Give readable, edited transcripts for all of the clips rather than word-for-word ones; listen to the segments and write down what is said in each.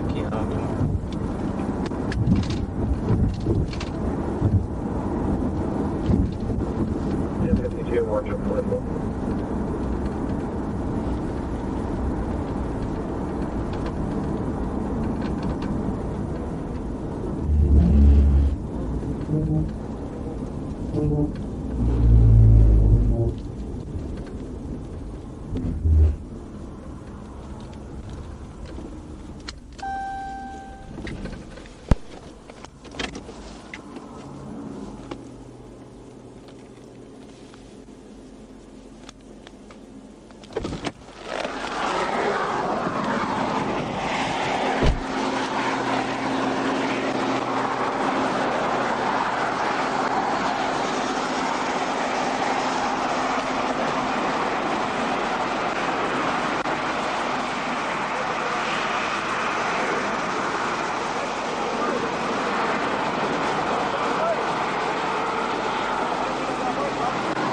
black key option. Yeah, 52, watch up political.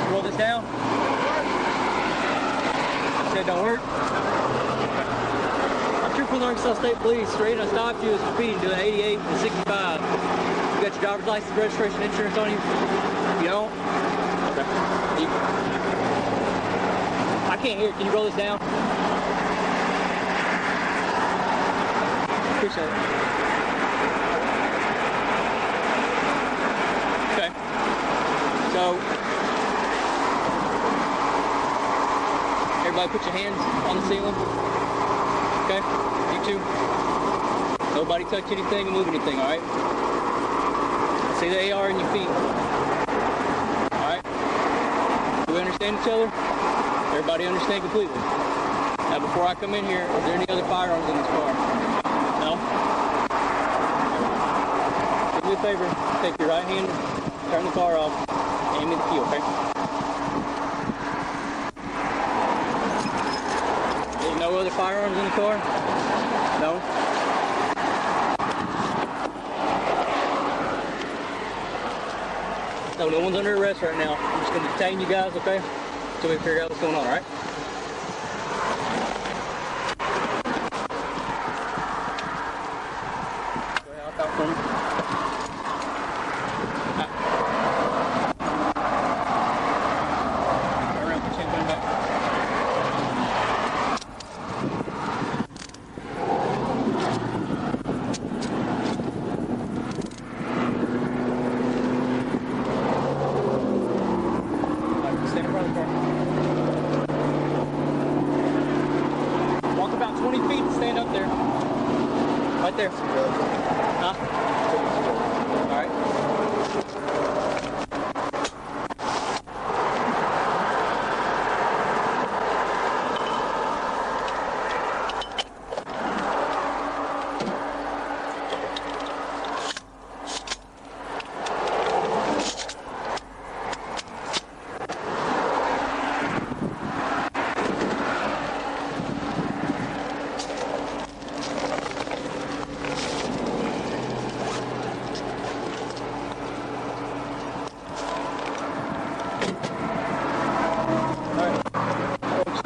Roll this down. Said don't work. I'm Trooper Arkansas State Police. The reason I stopped you is for speeding, doing 88 and 65. You got your driver's license, registration, insurance on you? You don't? Okay. I can't hear. Can you roll this down? Appreciate it. Okay. So, everybody put your hands on the ceiling. Okay? You too. Nobody touch anything and move anything, alright? See the AR in your feet. Alright? Do we understand each other? Everybody understand completely? Now before I come in here, is there any other firearms in this car? No? Do me a favor, take your right hand, turn the car off, aim at the key, okay? No other firearms in the car? No? No, no one's under arrest right now. I'm just going to detain you guys, okay? Until we figure out what's going on, alright? Go ahead, hop out for me. Turn around, put your hand back. Stand in front of the car. Walk about 20 feet and stand up there. Right there. Huh? Alright.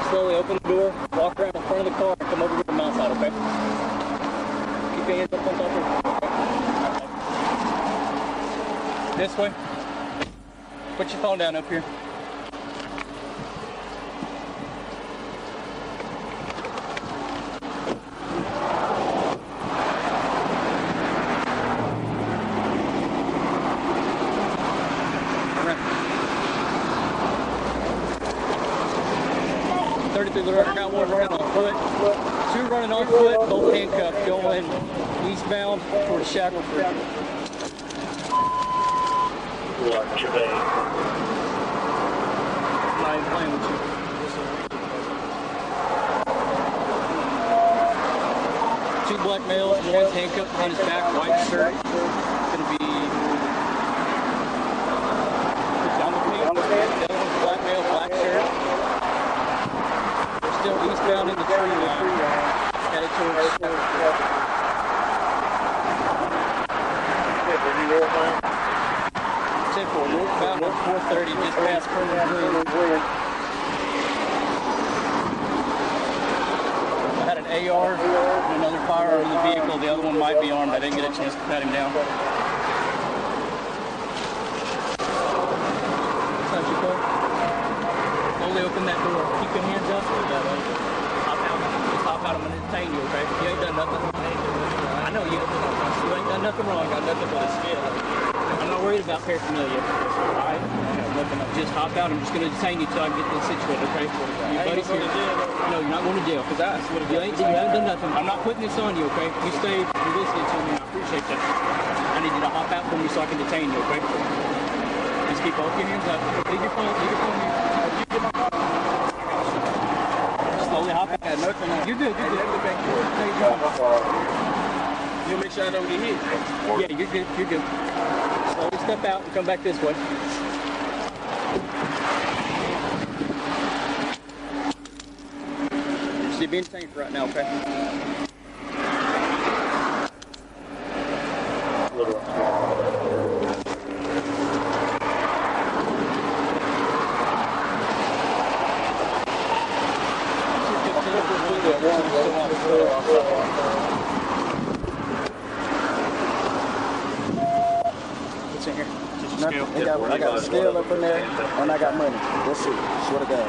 Slowly open the door, walk around in front of the car, and come over to the mount side, okay? Keep your hands up on top of it. Okay. This way. Put your phone down up here. Through the road, I got one running on foot, two running on foot, both handcuffed, going eastbound towards Shackleford. Watch your back. I'm not even playing with you. Two black males, one's handcuffed behind his back, white shirt. It's gonna be down the page. The other one's black male, black shirt. Still eastbound in the tree line, headed towards 10-4, northbound on 430, just past Permanent Green. I had an AR and an another firearm in the vehicle. The other one might be armed. I didn't get a chance to pat him down. Touch your car. Slowly open that door. Keep your hands up. Hop out. Just hop out. I'm going to detain you, okay? You ain't done nothing. I know you. You ain't done nothing wrong. Got nothing but a skill. I'm not worried about paraphernalia. All right? Just hop out. I'm just going to detain you till I get this situated, okay? Your buddy's here. No, you're not going to jail. You haven't done nothing. I'm not putting this on you, okay? You stayed. You're listening to me. I appreciate that. I need you to hop out for me so I can detain you, okay? Just keep both your hands up. Leave your phone. Leave your phone here. Slowly hop out. Nothing. You're good. You're good. You make sure I don't get hit. Yeah, you're good. You're good. Slowly step out and come back this way. You're being detained right now, okay? What's in here? I got a scale up in there, and I got money. That's it. Swear to God.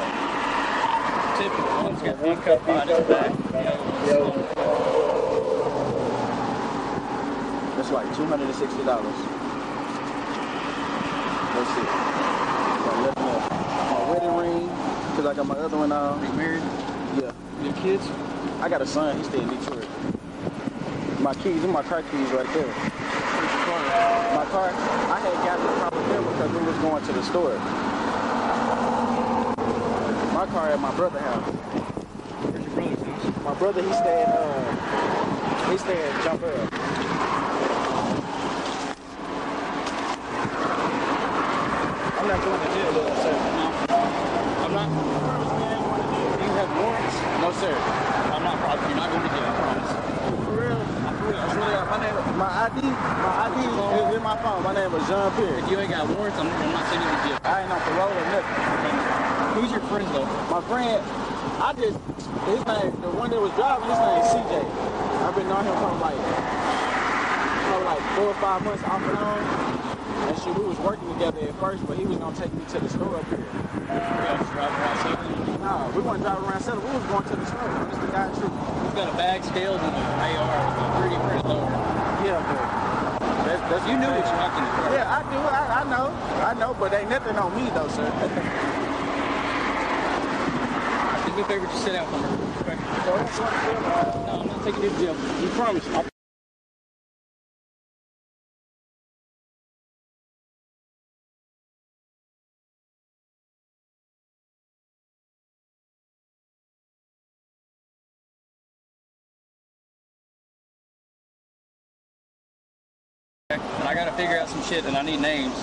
Typical one's got handcuffed behind his back. That's like $260. That's it. Got nothing else. My wedding ring, because I got my other one on. Are you married? Yeah. You have kids? I got a son. He stay in Detroit. My keys, my car keys right there. Where's your car? My car, I had gotten a problem there because we was going to the store. My car at my brother's house. Where's your brother's house? My brother, he stay at Jump Up. I'm not going to jail, sir. No. I'm not. Do you have warrants? No, sir. I'm not probably. You're not going to jail, I promise. For real? I swear to God, my ID is in my phone. My name is John Pierre. If you ain't got warrants, I'm not sending you to jail. I ain't on parole or nothing. Who's your friend, though? My friend, his name, the one that was driving, his name is CJ. I've been knowing him for like 4 or 5 months off and on. And we was working together at first, but he was gonna take me to the store up here. You guys driving around selling? No, we wasn't driving around selling. We was going to the store. It's the guy truth. He's got a bag, scales, and an AR with a pretty lower. Yeah, but that's You knew what you walked in the car. Yeah, I do. I know, but ain't nothing on me though, sir. Do me a favor, just sit down for me. Okay. No, I'm not taking you to jail. You promise? And I gotta figure out some shit, and I need names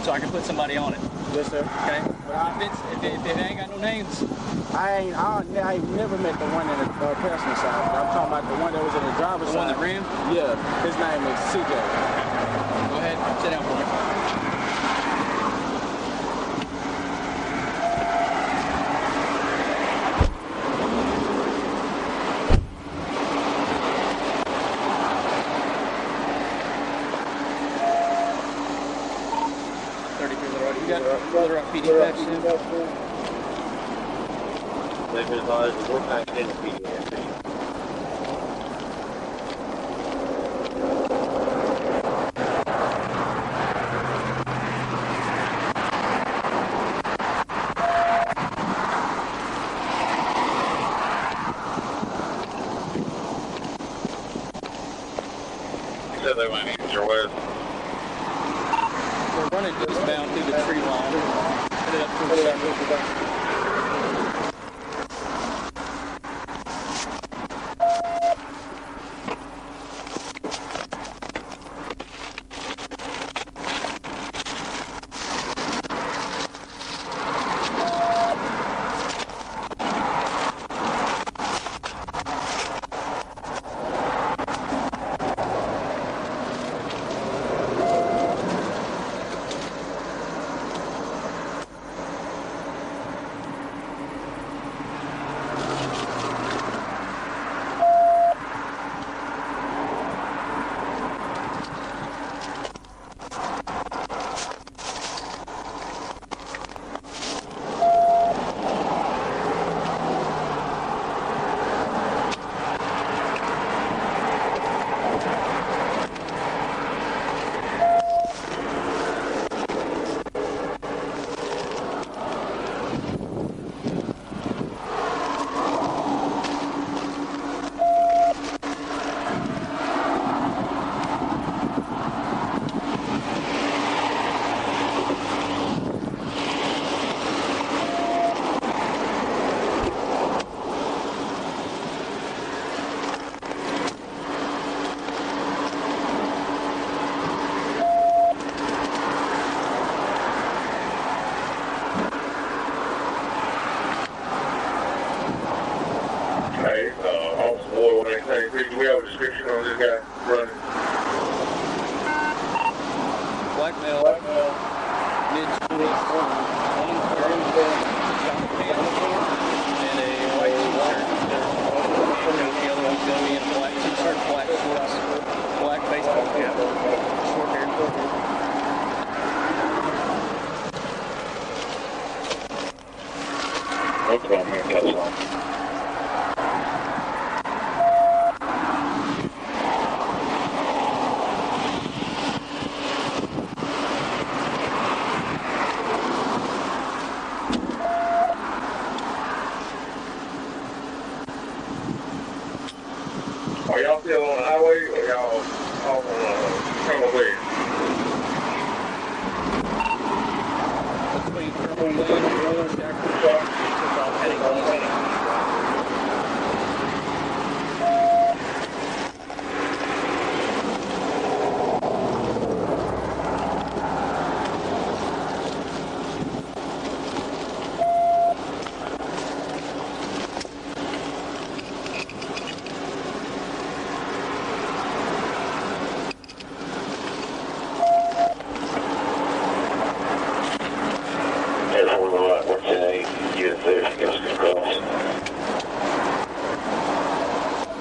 so I can put somebody on it. Yes, sir. Okay. But if it ain't got no names, I ain't never met the one in the passenger side. I'm talking about the one that was in the driver's the side. one that ran. Yeah, his name is CJ. Go ahead, sit down for me. You got Little Rock PD patch in? They've been advised to work back in the PDS. said they went your way. We're running eastbound through the tree line. Headed up to the circle. Hey, Officer Boyle, 183, do we have a description on this guy running? Black male, mid-20s, long hair, black pants, and a white t-shirt. And the other one's gonna be in a black t-shirt, black shorts, black baseball cap, short hair. Okay, man, that's all. Are y'all still on the highway or y'all off on Colonel Way? Between Colonel Way and Shackleton Park, took off heading east.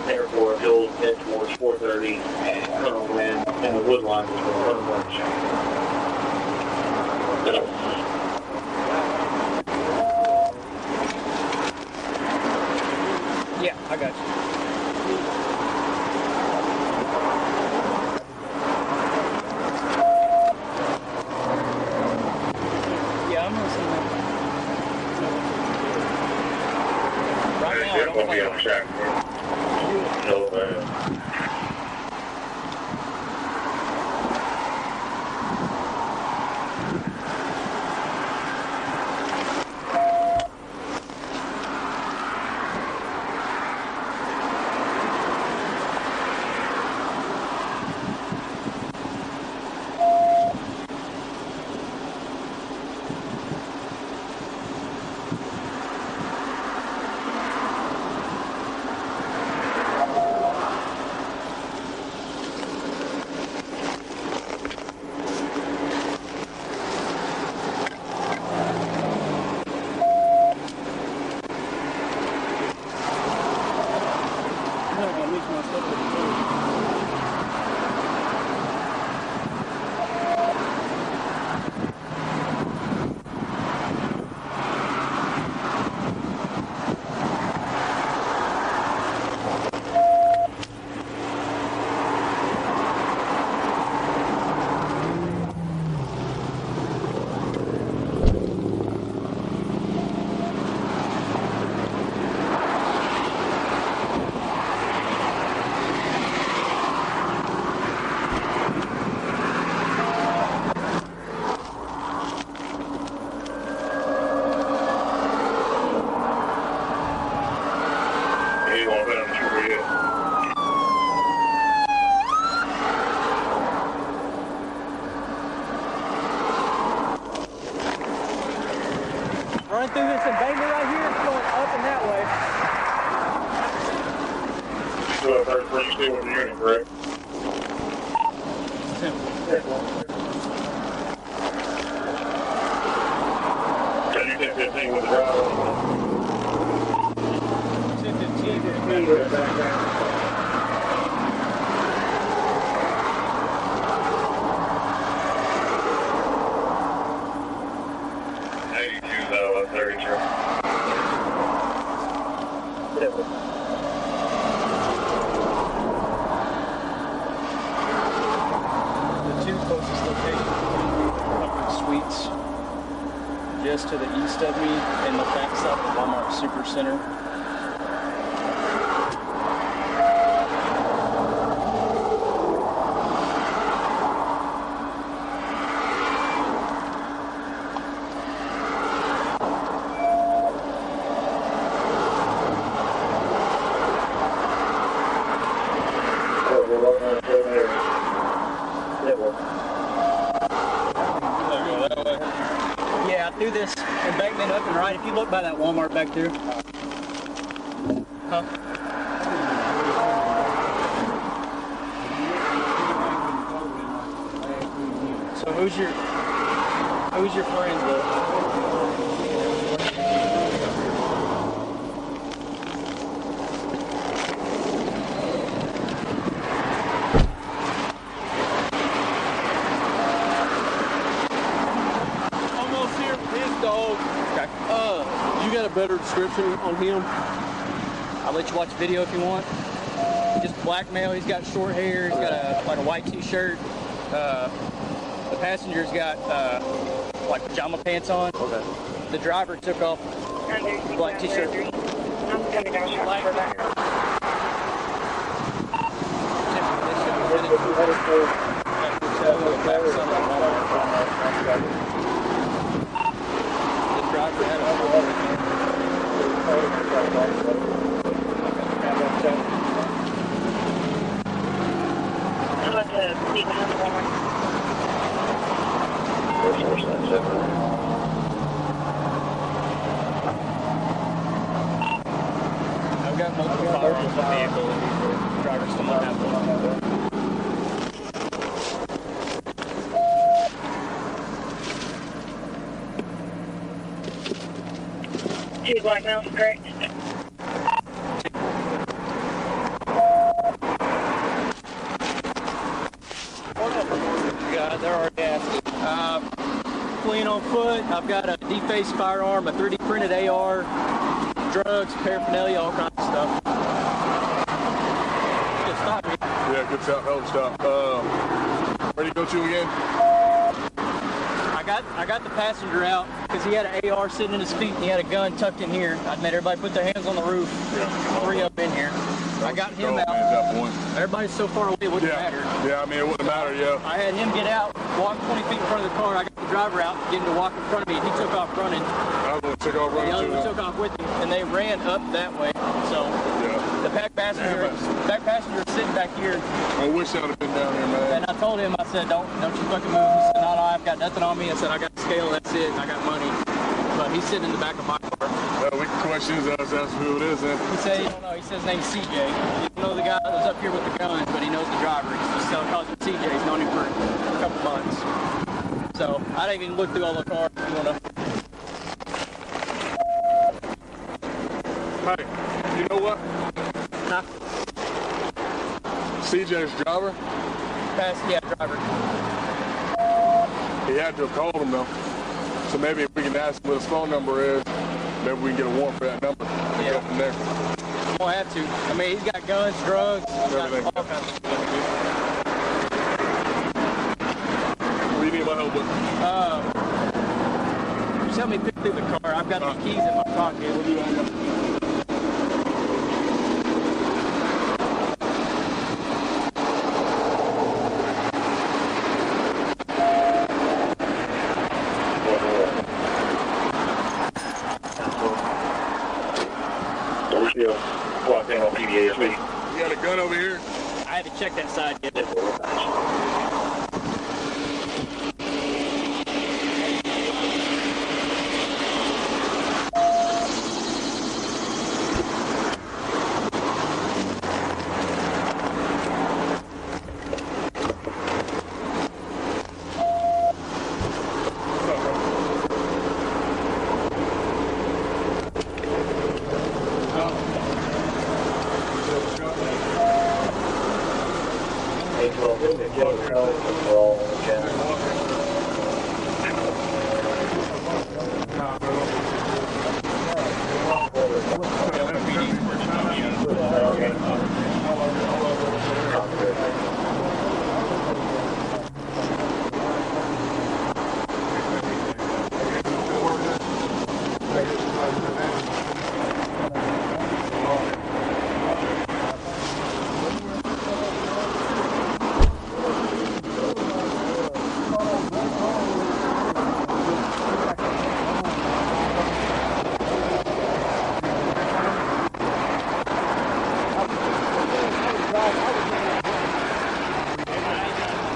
Therefore, he'll head towards 430 and Colonel Wind and the wood line is going to lunch. Yeah, I got you. Yeah, I'm gonna see that. Right now, I don't It's gonna be plan on Shackleton. So, Running through this embankment right here, it's going up and that way. so 33, you still with the unit, correct? Can you 10-15 with the driver? 10-15. Just to the east of me in the backside of the Walmart Supercenter. Yeah, I threw this embankment up and right. If you look by that Walmart back there. Huh? Who's your friend, though? Almost here with his dog. Okay. You got a better description on him? I'll let you watch the video if you want. Just black male. He's got short hair. He's got a white t-shirt. The passenger's got like pajama pants on. Okay. The driver took off black t-shirt. I'm coming down short for that. The driver had a I'm about to leave another one. I've got multiple firearms in the vehicle. The driver still might have one. Two black males, correct? Yeah, they're already asking. Fleeing on foot. I've got a defaced firearm, a 3D printed AR, drugs, paraphernalia, all kinds of stuff. Just stop me. Yeah, good stop. Hell of a stop. Where do you go to again? I got the passenger out because he had an AR sitting in his feet and he had a gun tucked in here. I'd made everybody put their hands on the roof. Yeah. 3 up in here. I got him out. At that point. Everybody's so far away, it wouldn't matter. Yeah, I mean, it wouldn't matter, yeah. I had him get out, walk 20 feet in front of the car. I got the driver out, get him to walk in front of me. He took off running. I was going to take off running The other too. one took off with him, and they ran up that way. So Yeah. the back passenger is sitting back here. I wish I would have been down here, man. And I told him, I said, don't you fucking move. He said, no, I've got nothing on me. I said, I got the scale, that's it, and I got money. But he's sitting in the back of my car. We can question his ass, that's who it is, then. He said, he don't know. He says his name's CJ. He doesn't know the guy that was up here with the guns, but he knows the driver. He's still calls him CJ. He's known him for a couple months. So I didn't even look through all the cars if you want to. Hey, you know what? Huh? CJ's driver, Yeah, driver. he had to have called him, though. So maybe if we can ask him what his phone number is, maybe we can get a warrant for that number. And Yeah. go from there. Won't have to. I mean, he's got guns, drugs, he's got Everything. all kinds of stuff. What do you need my help with? Just help me pick through the car. I've got the keys in my pocket. What do you want? We're still locked in on PDASB. You got a gun over here? I haven't checked that side yet.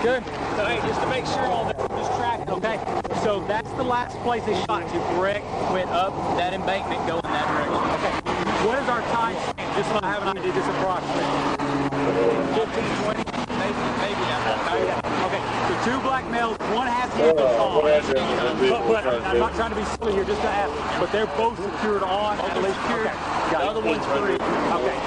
Good. So, hey, just to make sure all this is tracked. Okay. So that's the last place they shot you, correct? Went up that embankment, go in that direction. Okay. What is our time? Just so I have an idea, just approximately. 15, 20, maybe that. Okay, so 2 black males, one has handcuffs on. But I'm not trying to be silly here, just to ask. But they're both secured on. They're secured. The other one's free. Okay.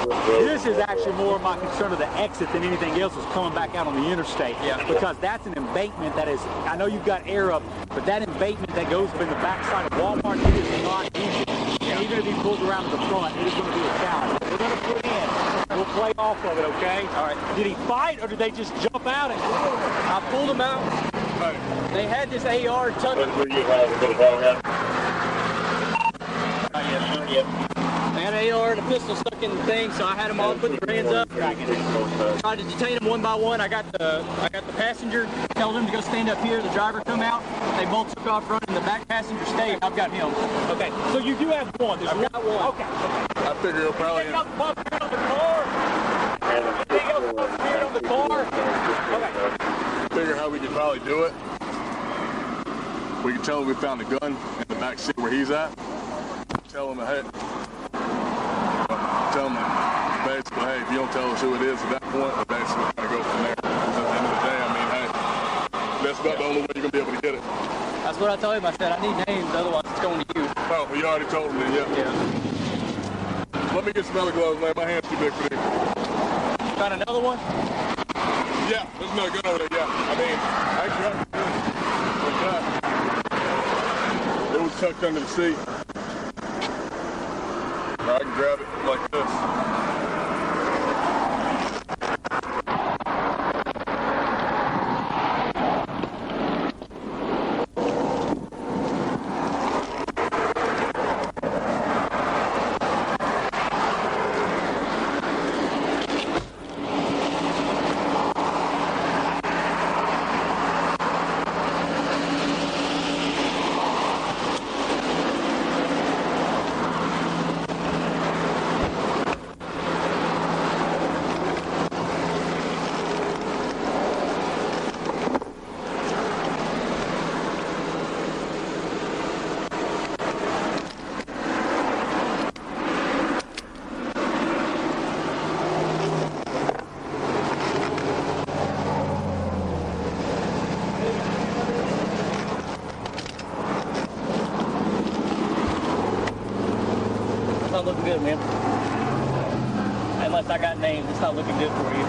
This is actually more of my concern of the exit than anything else is coming back out on the interstate. Yeah. Because that's an embankment that is, I know you've got air up, but that embankment that goes up in the backside of Walmart, it is not easy. And even if he pulls around to the front, it is going to be a challenge. We're going to put in. We'll play off of it, okay? All right. Did he fight or did they just jump out and I pulled them out. They had this AR tucked. Where you have a bit of ball now? They had an AR and a pistol stuck in the thing, so I had them all put their hands up. Tried to detain them one by one. I got the passenger, told him to go stand up here. The driver come out. They both took off running. The back passenger stayed. I've got him. Okay, so you do have one. There's I've got one. Okay. I figure he'll probably. Anything else above here on the car? Anything else above here on the car? Okay. Figure how we could probably do it. We can tell him we found a gun in the back seat where he's at. Tell him, hey, basically, hey, if you don't tell us who it is at that point, we're basically gonna go from there. Because at the end of the day, I mean, hey, that's about the only way you're gonna be able to get it. That's what I told him. I said, I need names, otherwise it's going to you. Oh, well, you already told him that, yeah. Let me get some other gloves, man. My hand's too big for these. Got another one? Yeah, there's another gun over there, yeah. I mean, actually, it was tucked under the seat. Or I can grab it like this. Not looking good, man. Unless I got names, it's not looking good for you.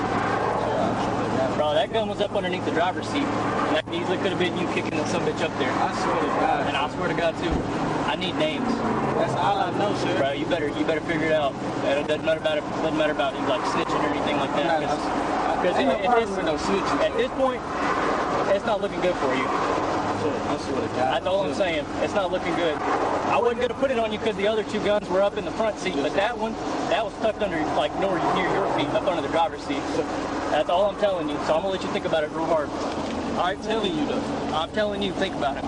Bro, that gun was up underneath the driver's seat. And that easily could have been you kicking some bitch up there. I swear to God. And I swear to God too. I need names. That's all I know, sir. Bro, you better figure it out. It doesn't matter about you like snitching or anything like that. Because at this point, it's not looking good for you. That's all I'm saying. It's not looking good. I wasn't gonna put it on you because the other 2 guns were up in the front seat, but that was tucked under, like near your feet, up under the driver's seat. So that's all I'm telling you. So I'm gonna let you think about it real hard. I'm telling you though. I'm telling you, think about it.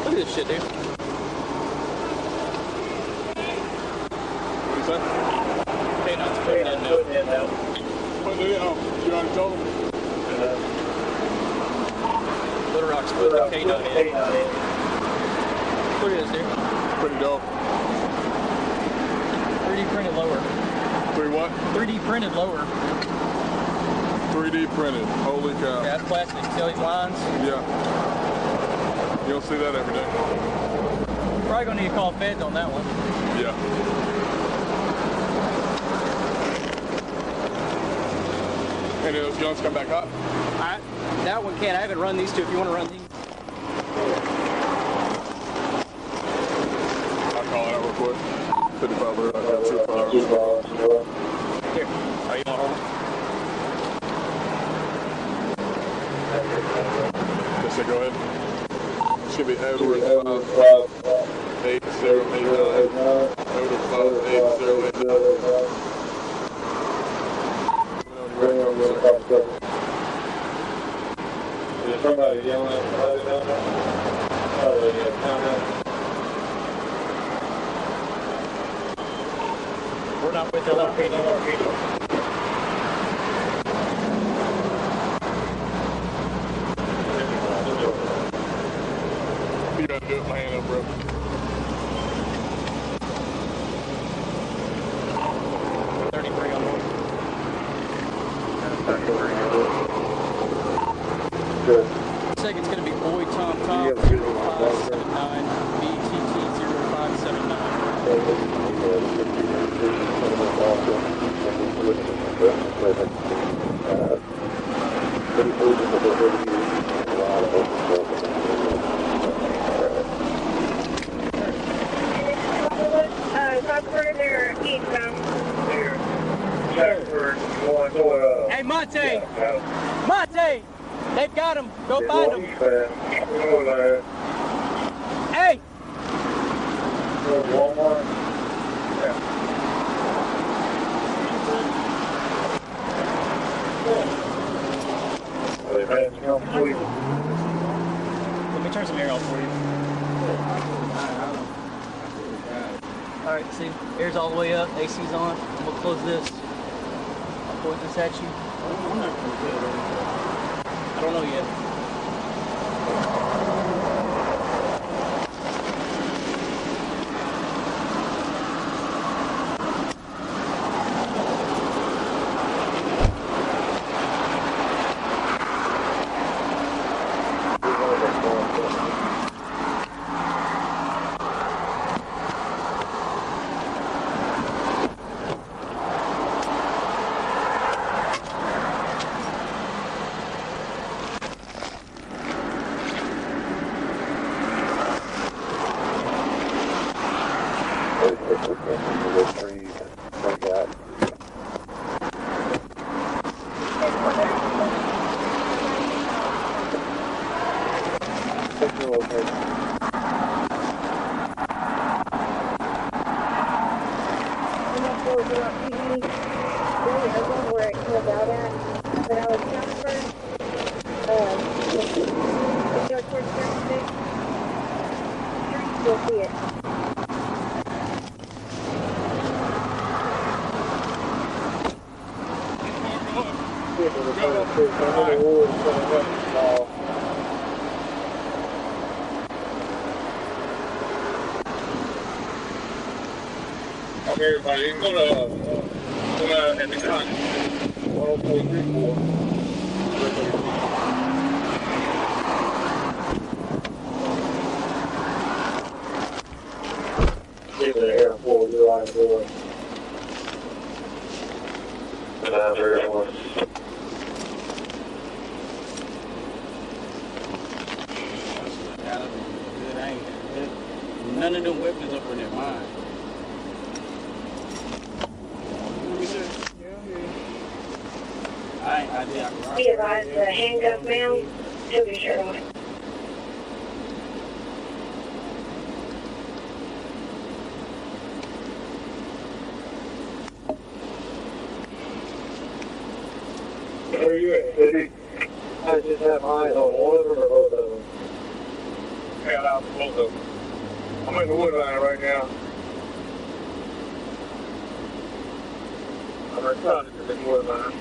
Look at this shit, dude. What do you say? Okay, no, it's putting that note. What do you know? You already told him? Little Rock's put okay, no, Look at this, dude. Pretty dope. 3D printed lower. 3 what? 3D printed lower. 3D printed. Holy cow. Yeah, that's plastic. See all these lines? Yeah. You don't see that every day. Probably gonna need to call feds on that one. Yeah. Any of those guns come back up? That one can't. I haven't run these 2. If you want to run these. I'll call it out real quick. 55 I got 2 firearms. Here. Are you on hold? Yes, sir, go ahead. It should be Edward 58089. Edward 58089. Is somebody yelling at somebody down there? Oh, yeah, comment. We're not with the LRPD. You gotta do it with my hand up, bro. suspect, it's going to be Boyd Tom 0579 BTT 0579. Rockford, they're eastbound. Hey, Monte! Monte! They've got him. Go find him. Hey! Let me turn some air off for you. Alright, see, air's all the way up, AC's on. I'm gonna close this. I'll point this at you. I don't know yet. Where it comes out at, but I was transferred to towards 36. You'll see it. Okay, everybody, you can go to at the con. 10434. Give it an airport, you're right for it. And I'm Air Force. None of them weapons up in their mind. I did. Be advised, the handcuff ma'am, took his shirt off. Where are you at, City? I just have eyes on one of them or both of them. Yeah, out both of them. I'm in the woodline right now. I'm outside of the woodline.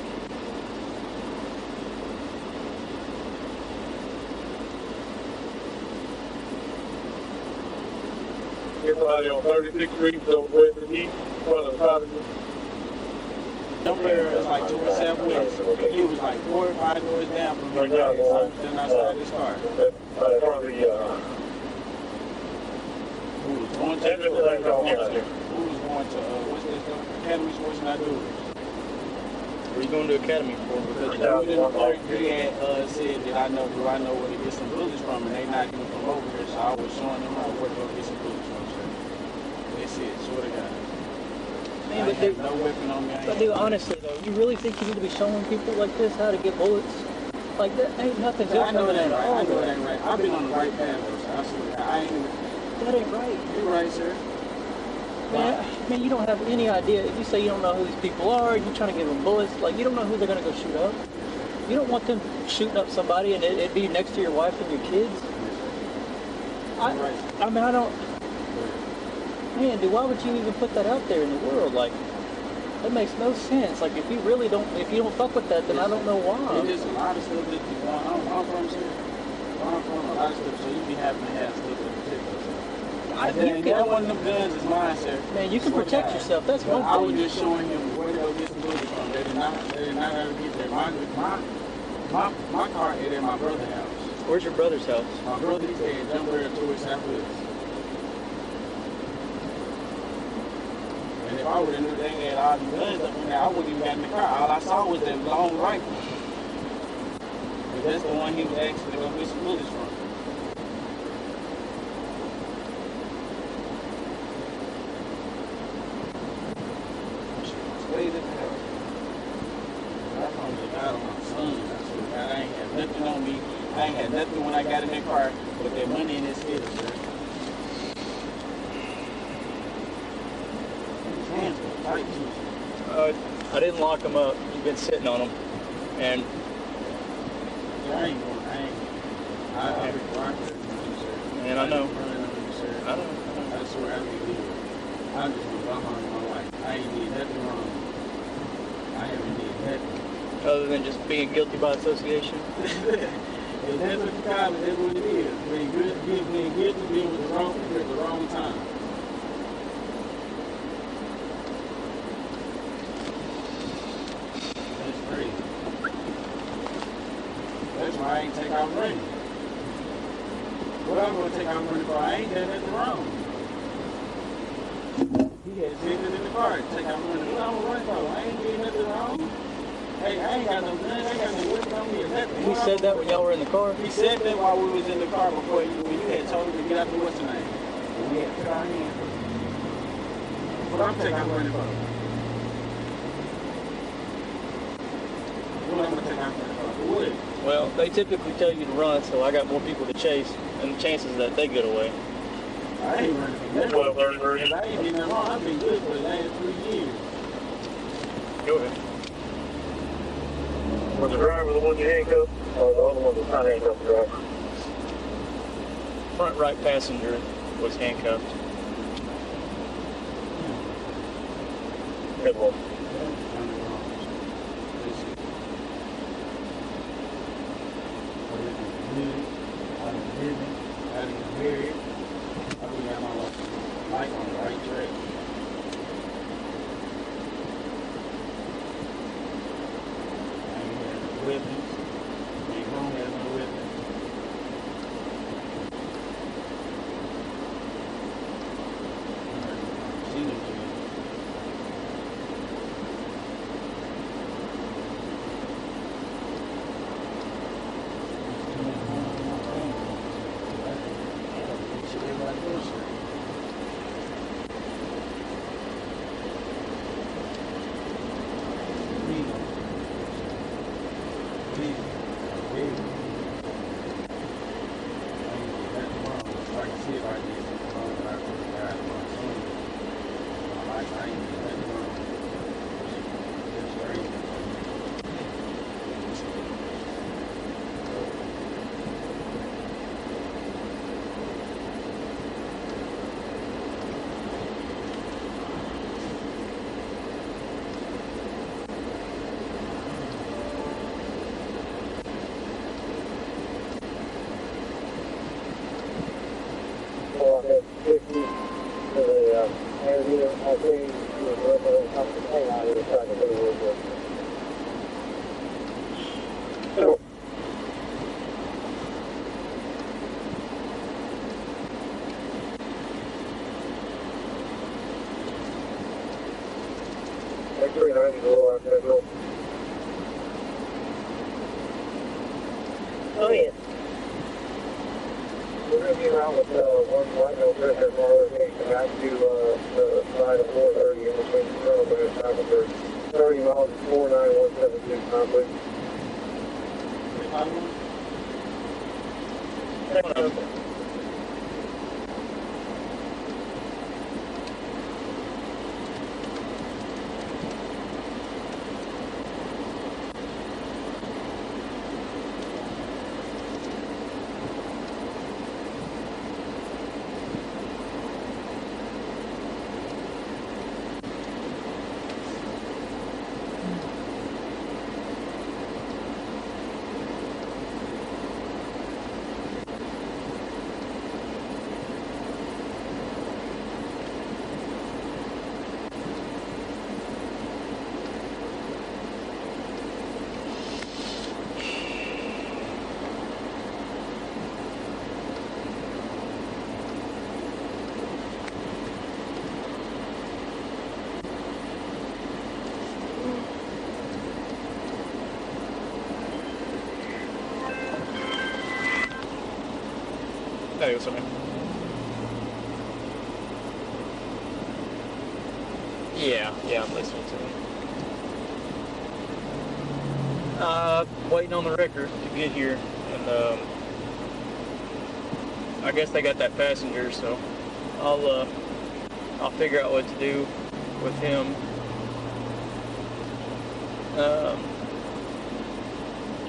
Get somebody on 36th Street, northwest of East, front of the property. Number is like 27 west. He was like 4 or 5 doors down from me. So then I started his car. Probably, Who was going to who was going to what's this Academy Sports and Outdoors. Where you going to Academy for? Because the dude in the third grade said that do I know where to get some bullets from, and they not even from over here, so I was showing them how where to go get some bullets from. So that's it, swear to God. Man, I have no weapon on me. but dude, honestly though, you really think you need to be showing people like this how to get bullets? Like that ain't nothing good. I know it ain't right. I know it ain't right. I've been on the right path, though, so I swear to God, I ain't. That ain't right. You're right, sir. Man, you don't have any idea. If you say you don't know who these people are, you're trying to give them bullets, like you don't know who they're gonna go shoot up. You don't want them shooting up somebody and it'd be next to your wife and your kids. I mean, I don't. Man, dude, why would you even put that out there in the world? Like, that makes no sense. Like, if you don't fuck with that, then I don't know why. It's just a lot of stuff that you want. I'm from, sir. I'm from a lot of stuff, so you be having to have stuff in particular. That one of them guns is mine, sir. Man, you can protect yourself. That's one I was thing. just showing him where to go get some bullets from. They did not have to get there. My car is at my brother's house. Where's your brother's house? My brother, he said, jump there towards Southwest. And if I would have knew they had all these guns up in there, I wouldn't even got in the car. All I saw was that long rifle. But that's the one he was actually going to get some bullets from. Stayed at the house. I probably got on my son. I swear to God, I ain't had nothing on me. I ain't had nothing when I got in that car with that money in his head, sir. His hands were tight, too. I didn't lock them up. You've been sitting on them. And I ain't going, I'll be quiet with you, sir. And I know. Running over you, sir. I don't. I swear I didn't do it. I'm just going to go home with my life. I ain't did nothing wrong. I haven't did nothing. Other than just being guilty by association. If that's what you call it, that's what it is. Being guilty, being with the wrong people at the wrong time. That's crazy. That's why I ain't take out running. What I'm going to take out running for? I ain't done nothing wrong. He had sitting in the car to take out running. What I'm going to run for? I ain't did nothing wrong. Hey, I ain't got no gun, I ain't got no weapon on me or nothing. He said that when y'all were in the car? He said that while we was in the car before when you had told him to get out the what's the name. And we had put our hands on him. What I'm taking out running for? What I'm gonna take out running for? What? Well, they typically tell you to run, so I got more people to chase, and the chances that they get away. I ain't running for nothing. Well, very I ain't did nothing wrong. I've been good for the last 3 years. Go ahead. Was the driver the one you handcuffed? Or the other one was not handcuffed, the driver? Front right passenger was handcuffed. Good one. Life on the right track. Weapons. Ain't gonna have no weapons. See them again. Oh, yeah. We're going to be around with one white male prisoner tomorrow evening back to the side of 430 in between the thoroughfares, traffic for 30 miles at 49172 conflict. Hey, what's up, man? Yeah, I'm listening to you. Waiting on the record to get here, and I guess they got that passenger, so I'll figure out what to do with him.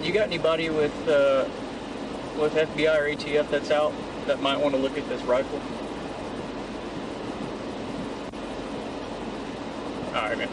You got anybody with FBI or ATF that's out that might want to look at this rifle? All right, man.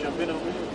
Jump in over here.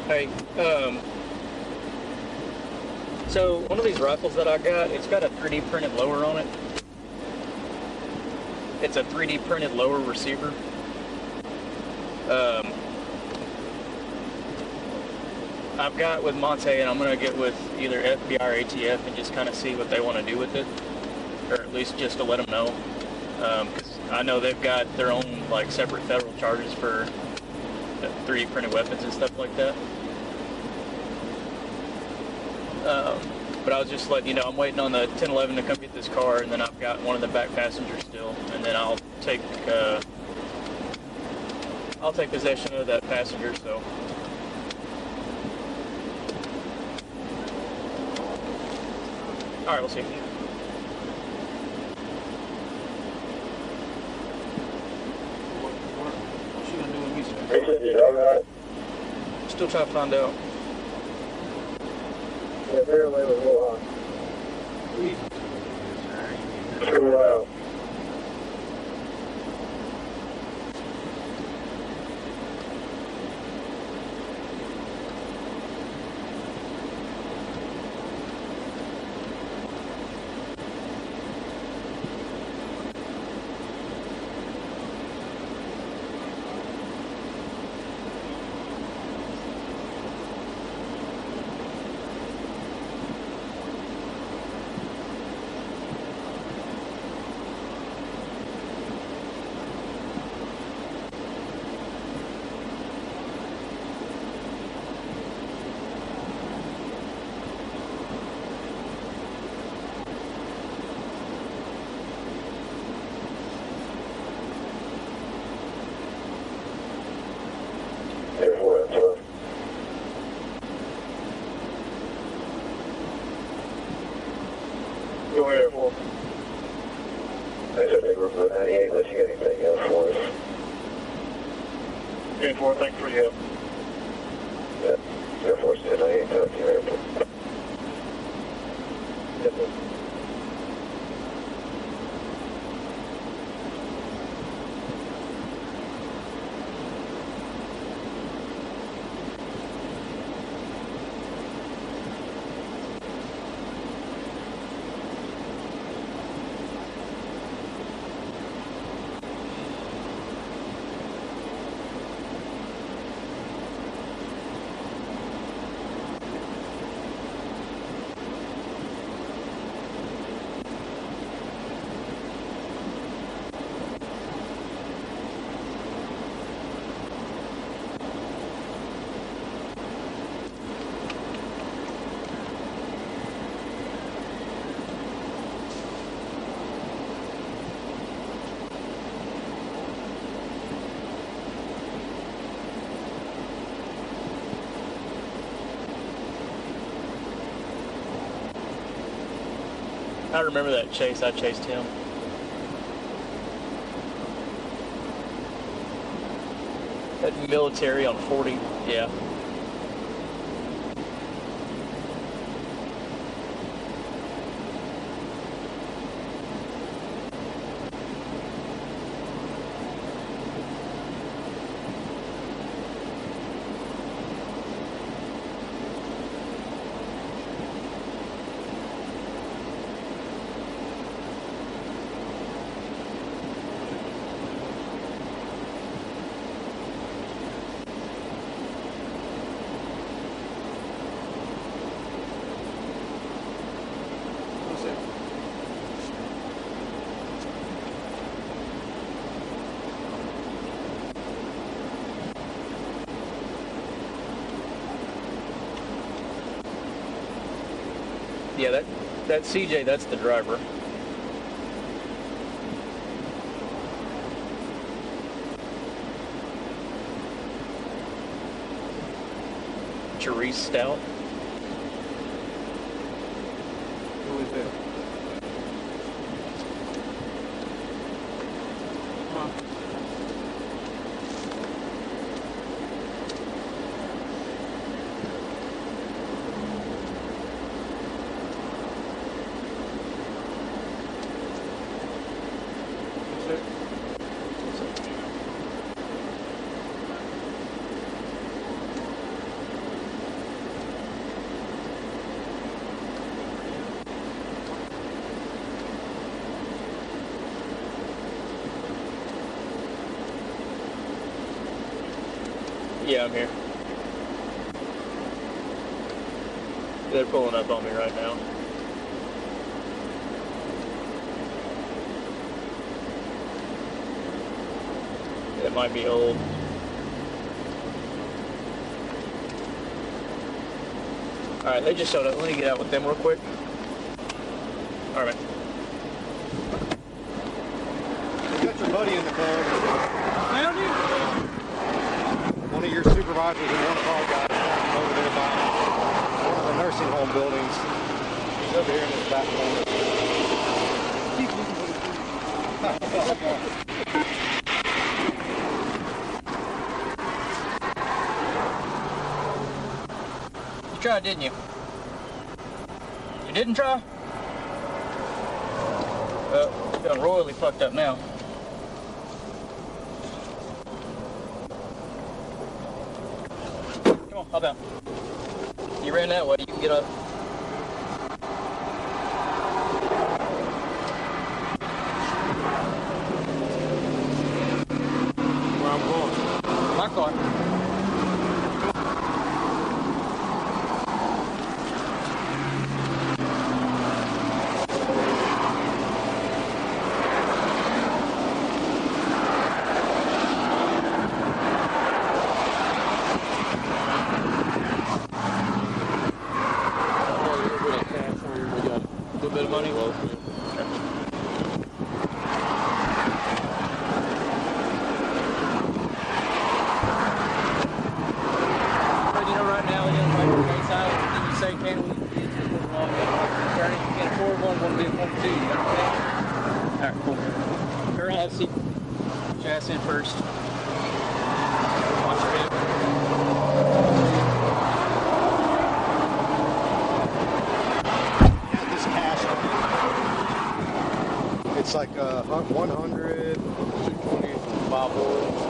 Hey, so one of these rifles that I got, it's got a 3D printed lower on it. It's a 3D printed lower receiver. I've got with Monte, and I'm gonna get with either FBI or ATF and just kind of see what they want to do with it, or at least just to let them know. Because I know they've got their own like separate federal charges for 3D printed weapons and stuff like that. But I was just letting you know, I'm waiting on the 1011 to come get this car, and then I've got one of the back passengers still, and then I'll take possession of that passenger. So. All right, we'll see. What's she gonna do with me? Still trying to find out. Yeah, apparently it was a little hot. Too loud. over here for? I said they were for 98, unless you got anything else for us. 10-4, thanks for your help. Yeah, Air Force 1098, talk to your airport. Yes, sir. I remember that chase. I chased him. That military on 40, yeah. Yeah, that CJ, that's the driver. Therese Stout. Who is that? Yeah, I'm here. They're pulling up on me right now. It might be old. Alright, they just showed up. Let me get out with them real quick. Alright, man. You got your buddy in the car. Found you? One of your supervisors and one of our guys over there by one of the nursing home buildings. He's over here in this back corner. You tried, didn't you? You didn't try? Well, done royally fucked up now. Come on, hop out. You ran that way, you can get up. Where I'm going. My car. Bit of money? Well, right now, we got a case out. You say, can we? You can't afford one to be one to two. You understand? All right, cool. Girl, have a seat. Jazz in first. Watch your head. Got this cash on it. It's like 100, 220, 5 bullets.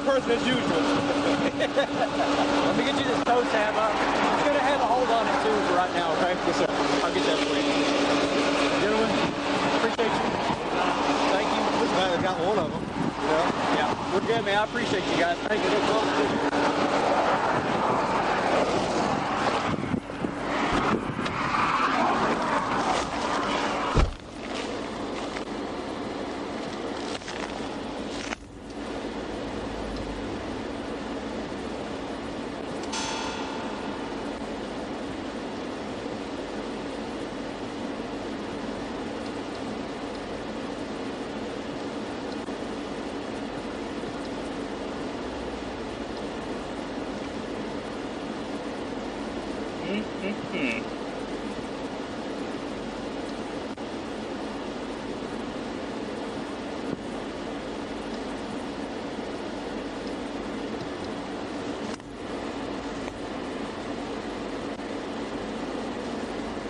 Person as usual. Let me get you this toe tab up. It's going to have a hold on it too for right now, okay? Yes, sir. I'll get that for you. Gentlemen, appreciate you. Thank you. This guy got one of them. You know? Yeah, we're good, man. I appreciate you guys. Thank you.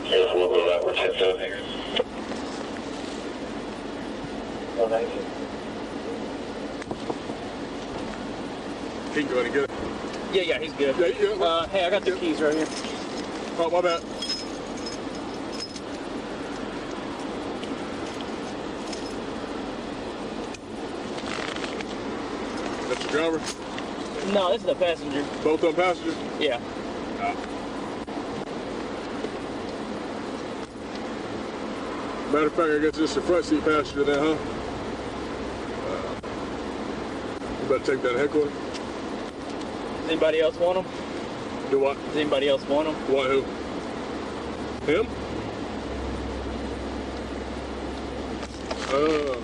Here's a little bit of that. We're tipped up here. Oh, thank you. He can go ahead and get it. Yeah, he's good. Yeah, you good. Hey, I got the keys right here. Oh, my bad. That's your driver? No, this is the passenger. Both of them passengers? Yeah. Matter of fact, I guess this is the front seat passenger there, huh? You better take that to headquarters. Does anybody else want him? Do what? Does anybody else want him? Want who? Him?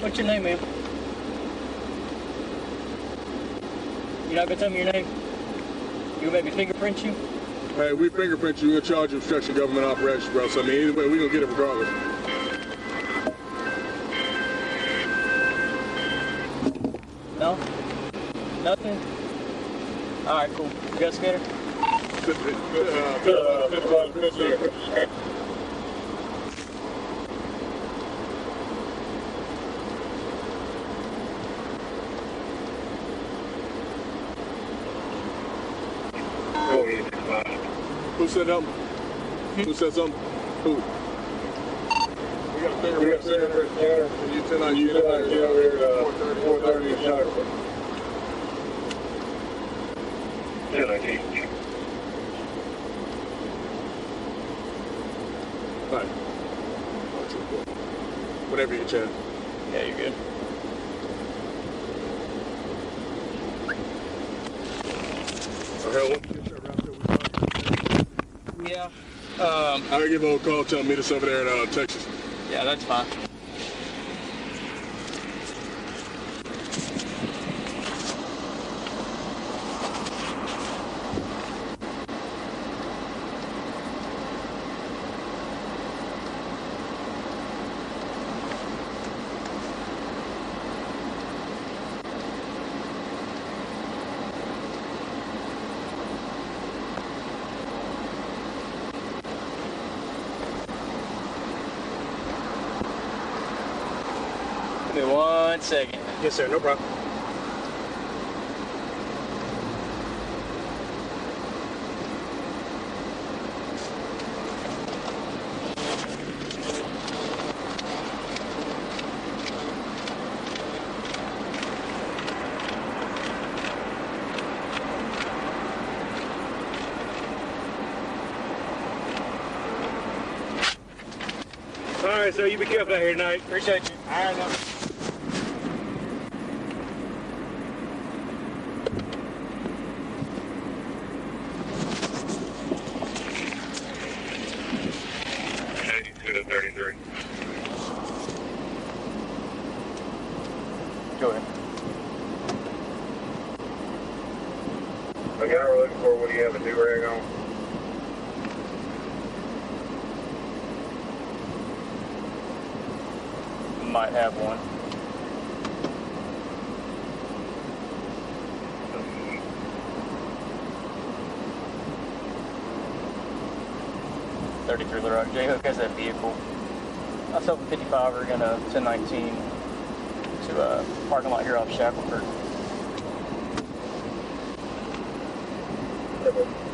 What's your name, man? You're not gonna tell me your name? You gonna make me fingerprint you? Hey, we fingerprint you, we'll charge you obstruction of government operations, bro. So, I mean, either way, we're gonna get it regardless. No? Nothing? Alright, cool. You got a scanner? Who said something? Who said something? Who? We got a fingerprint scanner. You tonight, you get over here at 4:30 in Chicago. Right. Whatever you can. Yeah, you're good. Yeah. I'll give a call, tell him meet us over there in Texas. Yeah, that's fine. Give me 1 second. Yes, sir. No problem. All right, so you be careful out here tonight. Appreciate you. All right, now. Go ahead. The guy we're looking for, what do you have, a do-rag on? Might have one. $33 Little J-Hook has that vehicle. I was hoping 55 are gonna 1019 to a parking lot here off Shackelford. Okay.